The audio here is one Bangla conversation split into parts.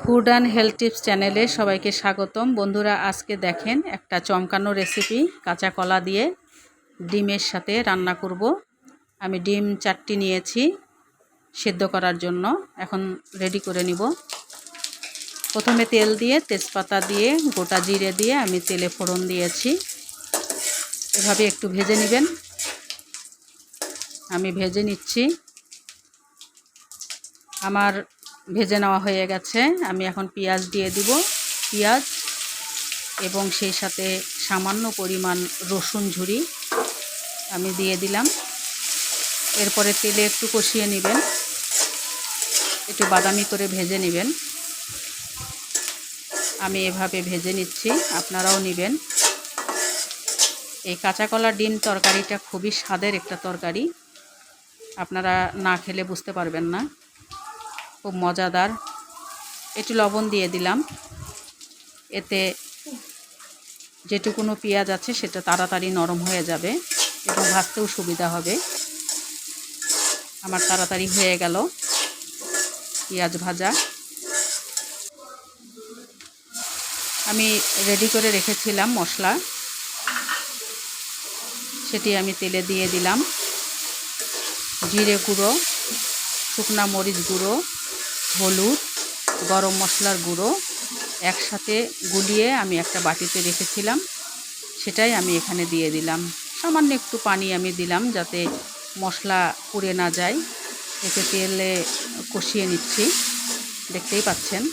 ফুড অ্যান্ড হেলথ টিপস চ্যানেলে সবাইকে স্বাগতম। বন্ধুরা, আজকে দেখেন একটা চমকানো রেসিপি কাঁচা কলা দিয়ে ডিমের সাথে রান্না করব। আমি ডিম 4টি নিয়েছি সেদ্ধ করার জন্য। এখন রেডি করে নিব। প্রথমে তেল দিয়ে তেজপাতা দিয়ে গোটা জিরে দিয়ে আমি তেলে ফোড়ন দিয়েছি। এভাবে একটু ভেজে নেবেন। আমি ভেজে নিচ্ছি। আমার ভেজে নেওয়া হয়ে গেছে। আমি এখন পেঁয়াজ দিয়ে দিব। পেঁয়াজ এবং সেই সাথে সামান্য পরিমাণ রসুন ঝুরি আমি দিয়ে দিলাম। এরপরে তেলে একটু কষিয়ে নেবেন, একটু বাদামি করে ভেজে নেবেন। আমি এভাবে ভেজে নিচ্ছি, আপনারাও নেবেন। এই কাঁচা কলা ডিম তরকারিটা খুবই স্বাদের একটা তরকারি। আপনারা না খেলে বুঝতে পারবেন না, খুব মজাদার। একটু লবণ দিয়ে দিলাম। এতে যেটুকুনো পেঁয়াজ আছে সেটা তাড়াতাড়ি নরম হয়ে যাবে এবং ভাজতেও সুবিধা হবে। আমার তাড়াতাড়ি হয়ে গেল পেঁয়াজ ভাজা। আমি রেডি করে রেখেছিলাম মশলা, সেটি আমি তেলে দিয়ে দিলাম। জিরে গুঁড়ো, শুকনা মরিচ গুঁড়ো, হলুদ, গরম মশলার গুঁড়ো একসাথে গুলিয়ে আমি একটা বাটিতে রেখেছিলাম, সেটাই আমি এখানে দিয়ে দিলাম। সামান্য একটু পানি আমি দিলাম যাতে মশলা পুড়ে না যায়। এতে তেলে কষিয়ে নিচ্ছি, দেখতেই পাচ্ছেন।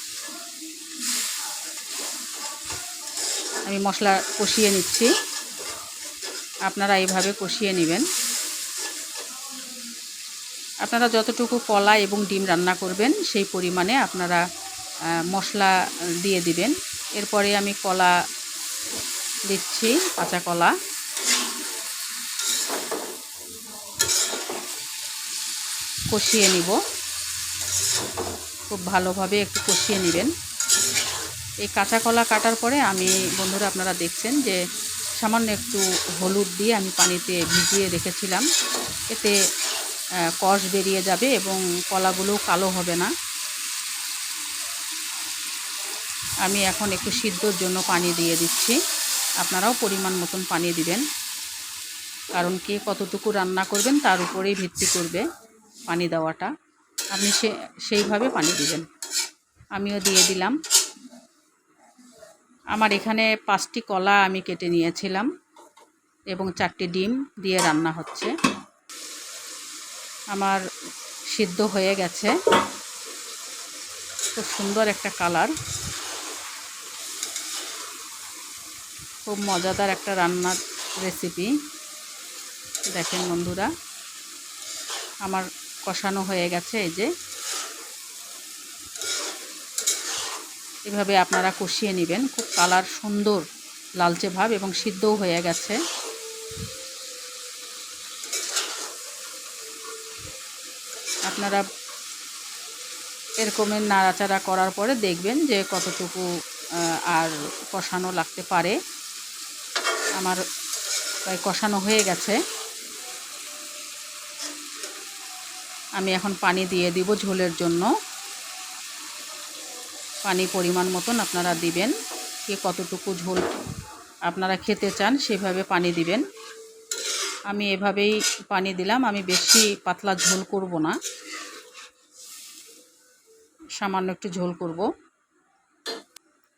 আমি মশলা কষিয়ে নিচ্ছি, আপনারা এইভাবে কষিয়ে নেবেন। আপনারা যতটুকু কলা এবং ডিম রান্না করবেন সেই পরিমাণে আপনারা মশলা দিয়ে দিবেন। এরপরে আমি কলা দিচ্ছি, কাঁচা কলা। কষিয়ে নিব, খুব ভালোভাবে একটু কষিয়ে নেবেন। এই কাঁচা কলা কাটার পরে আমি, বন্ধুরা আপনারা দেখছেন যে সামান্য একটু হলুদ দিয়ে আমি পানিতে ভিজিয়ে রেখেছিলাম। এতে কষ বেরিয়ে যাবে এবং কলাগুলোও কালো হবে না। আমি এখন একটু সিদ্ধর জন্য পানি দিয়ে দিচ্ছি। আপনারাও পরিমাণ মতন পানি দিবেন, কারণ কে কতটুকু রান্না করবেন তার উপরেই ভিত্তি করবে পানি দেওয়াটা। আপনি সেইভাবে পানি দিবেন। আমিও দিয়ে দিলাম। আমার এখানে 5টি কলা আমি কেটে নিয়েছিলাম এবং 4টি ডিম দিয়ে রান্না হচ্ছে। আমার সিদ্ধ হয়ে গেছে, খুব সুন্দর একটা কালার। খুব মজাদার একটা রান্নার রেসিপি। দেখেন বন্ধুরা, আমার কষানো হয়ে গেছে। এই যে এভাবে আপনারা কষিয়ে নেবেন। খুব কালার সুন্দর লালচে ভাব এবং সিদ্ধও হয়ে গেছে। আপনারা এরকমের নাড়াচাড়া করার পরে দেখবেন যে কতটুকু আর কষানো লাগতে পারে। আমার প্রায় কষানো হয়ে গেছে। আমি এখন পানি দিয়ে দিব ঝোলের জন্য। পানি পরিমাণ মতন আপনারা দিবেন। কে কতটুকু ঝোল আপনারা খেতে চান সেভাবে পানি দিবেন। আমি এভাবেই পানি দিলাম। আমি বেশি পাতলা ঝোল করব না, সামান্য একটু ঝোল করব।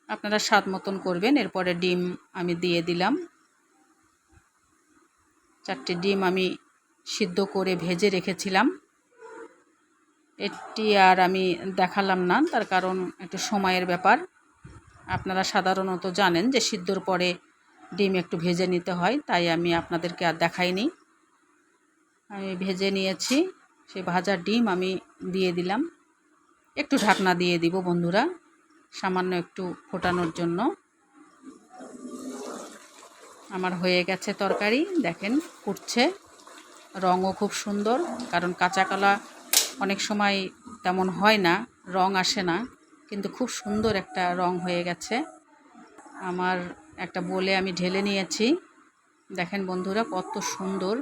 আপনারা স্বাদ মতন করবেন। এরপরে ডিম আমি দিয়ে দিলাম। 4টি ডিম আমি সিদ্ধ করে ভেজে রেখেছিলাম। এটি আর আমি দেখালাম না, তার কারণ একটু সময়ের ব্যাপার। আপনারা সাধারণত জানেন যে সিদ্ধর পরে ডিম একটু ভেজে নিতে হয়, তাই আমি আপনাদেরকে আর দেখাইনি। আমি ভেজে নিয়েছি। সেই ভাজা ডিম আমি দিয়ে দিলাম। একটু ঢাকনা দিয়ে দিব বন্ধুরা, সামান্য একটু ফোটানোর জন্য। আমার হয়ে গেছে তরকারি। দেখেন ফুটছে, রঙও খুব সুন্দর। কারণ কাঁচা কলা অনেক সময় তেমন হয় না, রং আসে না, কিন্তু খুব সুন্দর একটা রং হয়ে গেছে। আমার একটা বোলে আমি ঢেলে নিয়েছি। দেখেন বন্ধুরা কত সুন্দর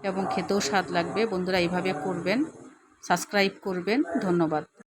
এবং খেতেও স্বাদ লাগবে। বন্ধুরা এইভাবে করবেন, সাবস্ক্রাইব করবেন। ধন্যবাদ।